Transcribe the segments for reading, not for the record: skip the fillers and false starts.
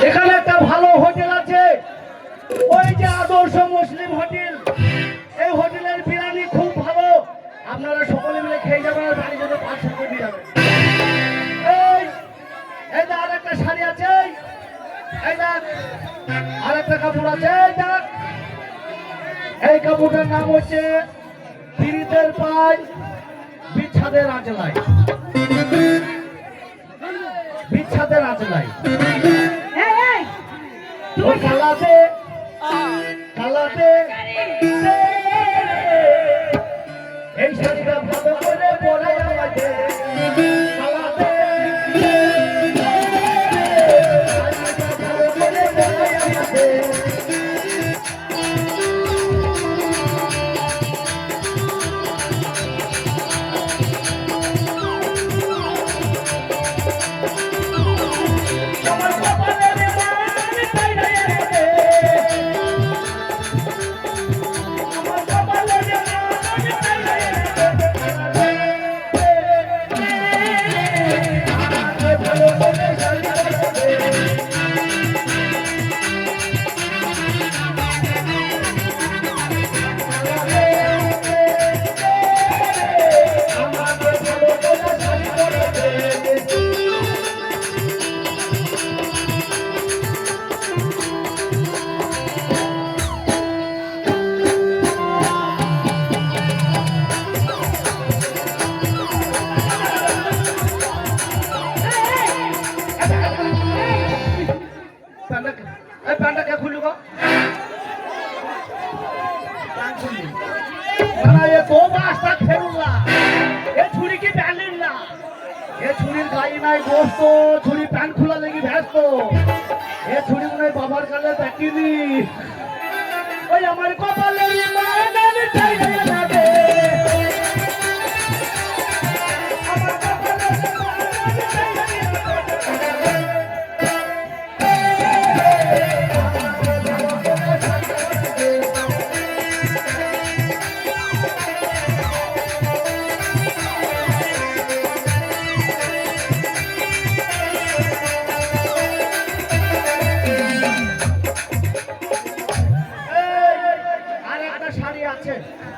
এখানে একটা ভালো হোটেল আছে, ওই যে আদর্শ মুসলিম হোটেল। এই হোটেলের বিরিয়ানি খুব ভালো, আপনারা সকলে মিলে খেয়ে যাবেন আর বাড়ি যেতে পার্সেল করে দিয়ে যাবেন। এই এই যে আর একটা শাড়ি আছে, এই দেখ আর একটা কাপড় আছে, এই দেখ। এই কাপড়টার নাম হচ্ছে পিরিতের পাই বিচ্ছাদের আঁচলাই, বিচ্ছাদের আঁচলাই। ও কালাতে কালাতে এই শাড়িটা ভালো করে পরে আমাকে কালাতে ভালো করে পরে আমাকে। ছুরি প্যান্ট খোলা লেগে ব্যস্ত, এ ছুরি মনে হয় বাবার কালে দেখিনি। ওই আমার কপালে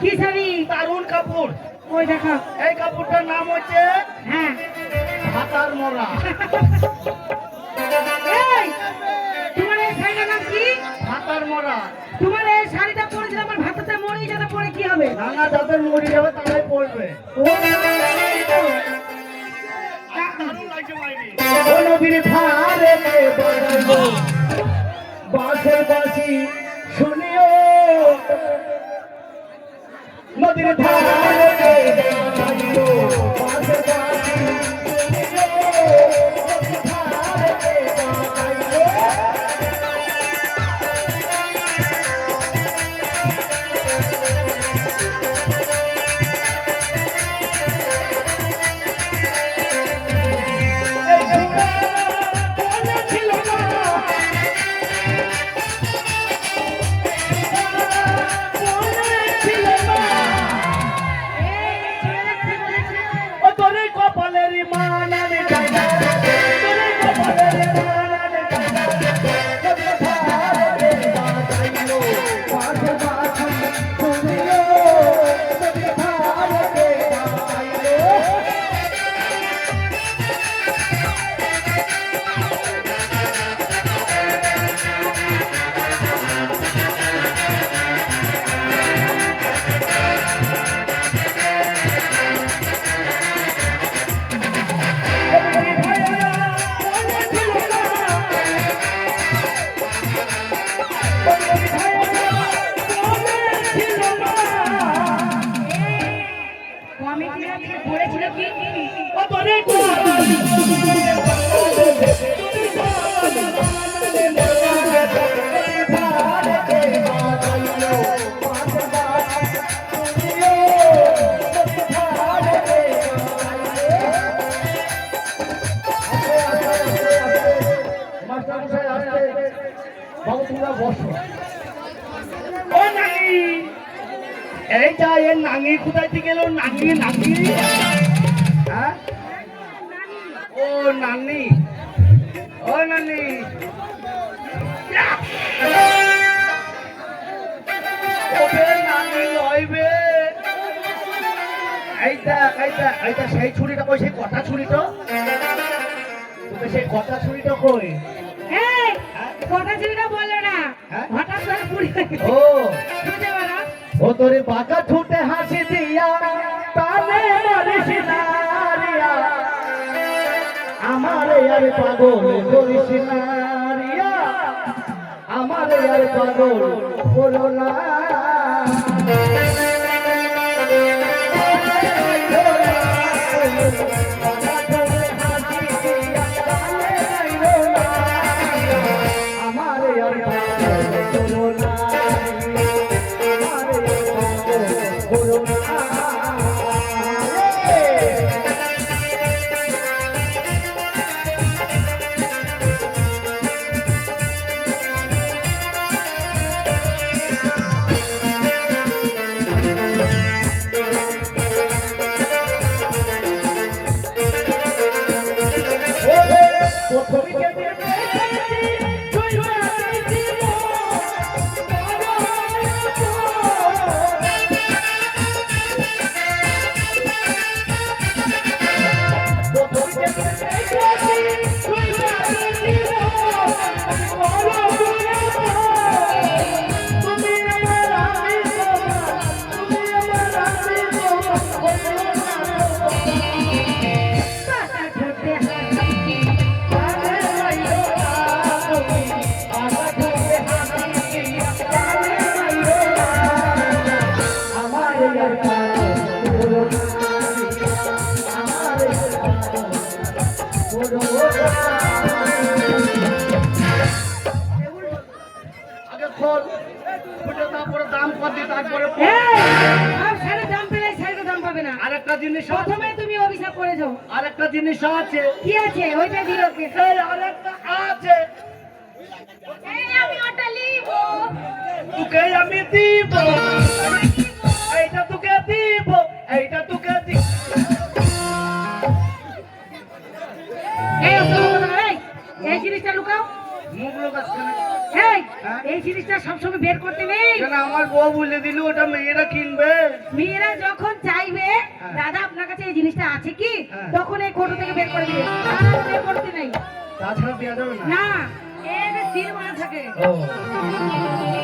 কি শাড়ি? দারুণ কাপড়। ওই দেখা, এই কাপড়টার নাম হচ্ছে ভাতার মরা। তোমার এই শাড়িটার নাম কি? ভাতার মরা। তোমার এই শাড়িটা পরেছিল আমার ভাতাতে মরে যাবে, পরে কি হবে? না যাদের মরে যাবে তারাই পরবে। নদীর ধারে বাঁশের বাঁশি শুনিও, নদীর ধারে এইটা এর নাঙি কোথায় থেকে এলো? নাঙি নাঙি হ্যাঁ, ও নানি, ও নানি এইটা সেই ছুরিটা কই, সেই কটা ছুরিটা? তোকে সেই কটা ছুরিটা কই? এই কথা ছিলটা বললো না, হ্যাঁ? হঠাৎ করে পুরি হয়ে গেছে। ও বুঝতে পারো? ও তোরে বাঁকা ঠুটে হাসি দিয়া তানে মারিস না রিয়া, আমারে আর পাগল করিস না রিয়া, আমারে আর পাগল করো না। আমারে আর পাগল করো না, আমারে আর পাগল করো না। আগে খোল, খুলে তারপরে দাম কর দি, তারপরে খোল। এই, আর শাড়ির দাম পেলে শাড়ির দাম পাবে না। আরেকটা জিনিস আছে, প্রথমে তুমি অভিশাপ করেছো। আরেকটা জিনিস আছে, কি আছে? ওইটা দিও কে? এই আরেকটা আছে, এই আমি ওটা লিব। তোকে আমি দিব, এইটা তোকে দিব, এইটা তোকে দিব। এই এই, এই জিনিসটা লুকাও। মুখ লোকাচ্ছে না এই, হ্যাঁ? এই জিনিসটা সবসময় বের করতে নেই। কেন? আমার বউ বলে দিল ওটা মেয়েরা কিনবে। মেয়েরা যখন চাইবে হ্যাঁ। দাদা আপনার কাছে এই জিনিসটা আছে কি, হ্যাঁ। তখন এই কোটো থেকে বের করে দিবে। তারা বের করতে নেই। তাছাড়া দেওয়া যাবে না। না, এর সিল মারা থাকে। ও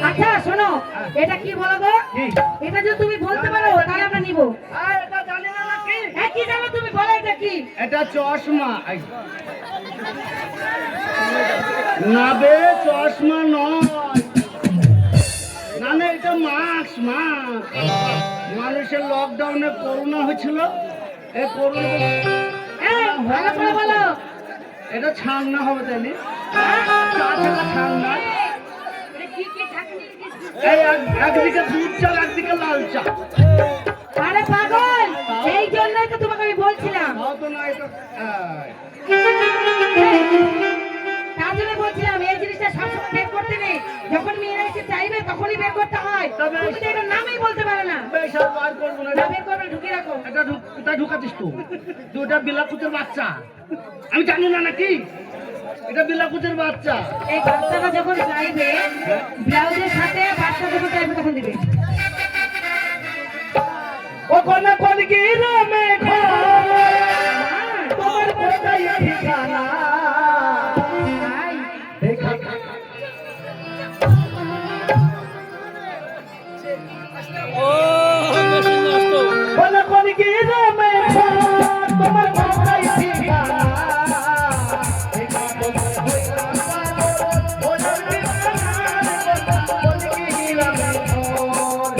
আচ্ছা শোনো, হ্যাঁ। এটা কি বলো তো? কি? এটা যদি তুমি বলতে পারো তাহলে আমরা নিব। আর এটা জানি না নাকি? কি জানো তুমি, বলো এটা কি? এটা চশমা। না বে, চশমা নয়, না না, এটা মাস্ক। মানুষের লকডাউনে করোনা হয়েছিল, এই করোনা। এই ভালো করে বলো। এটা ছাংনা হবে তাইলে, হ্যাঁ? ছাংনা। এটা কি কি থাকে? এই একদিকে দুধ চা, একদিকে লাল চা। আরে পাগল, এই জন্যই তো তোমাকে আমি বলছিলাম। তাও তো না এটা। তার জন্য বলছিলাম এই জিনিসটা সবসময় বের করতে নেই। যখন মেয়েরা এসে চাইবে তখনই বের করতে হয়। তবে তুমি তো এটার নামই বলতে পারো না। বেশ, আর বার করবো না। না বের করবে, ঢুকিয়ে রাখো। এটা ঢুকাতিস তো, দুটা বিলাকুচের বাচ্চা। আমি জানি না নাকি এটা বিলাকুচের বাচ্চা। এই বাচ্চাটা যখন চাইবে, ব্লাউজের সাথে বাচ্চা যখন চাইবে তখন দিবে। ওখানে কোন গিরামে ঘর, তোমার কোথায় ঠিকানা? তাই? দেখা কোন কোন গিরামে ঘর, তোমার কোথায় ঠিকানা? দেখা তোমার হইয়া পাগল, ওজন ঠিকানা, কোন গিরামে ঘর।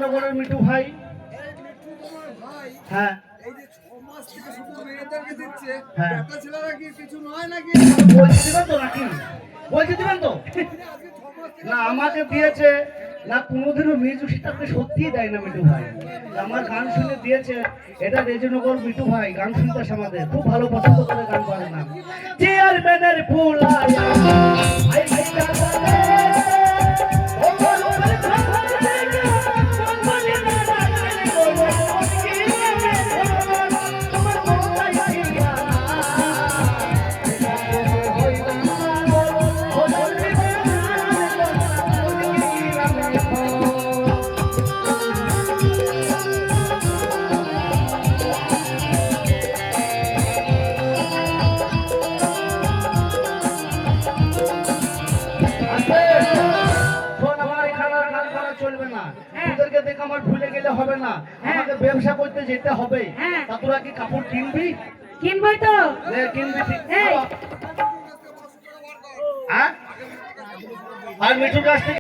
রেজিনগরের মিঠু ভাই। হ্যাঁ এই যে 6 মাস থেকে শুধু মেয়েদেরকে দিচ্ছে, হ্যাঁ। বেটা ছেলেরা কি কিছু নয় নাকি? বলতে দিবেন তো নাকি? বলতে দিবেন তো? আজকে 6 মাস থেকে না আমাকে দিয়েছে না, কোনোদিনও মিউজিক সিস্টেমকে সত্যিই দেয় না মিঠু ভাই। আমার গান শুনে দিয়েছে, এটা রেজিনগর মিঠু ভাই গান শুনতে আসে আমাদের, খুব ভালো পছন্দ করে গান করে না। চেয়ারম্যানের ফুল আয়া, আই আই কাকারে, ও বলবার খবর দেখা, বলবারে না রাখলে বলো, কি হবে তোমার মনটাই আইয়া, হইবা বলো, ও বলবি শোন, আমার এখানে আর গান করা চলবে না। তোদেরকে দেখে আমার ভুলে গেলে হবে না, আমাকে ব্যবসা করতে যেতে হবে। হ্যাঁ। তা তোরা কি কাপড় কিনবি? কিনবই তো। কিনবি ঠিক। এই। হ্যাঁ? আর মিঠুর কাছ থেকে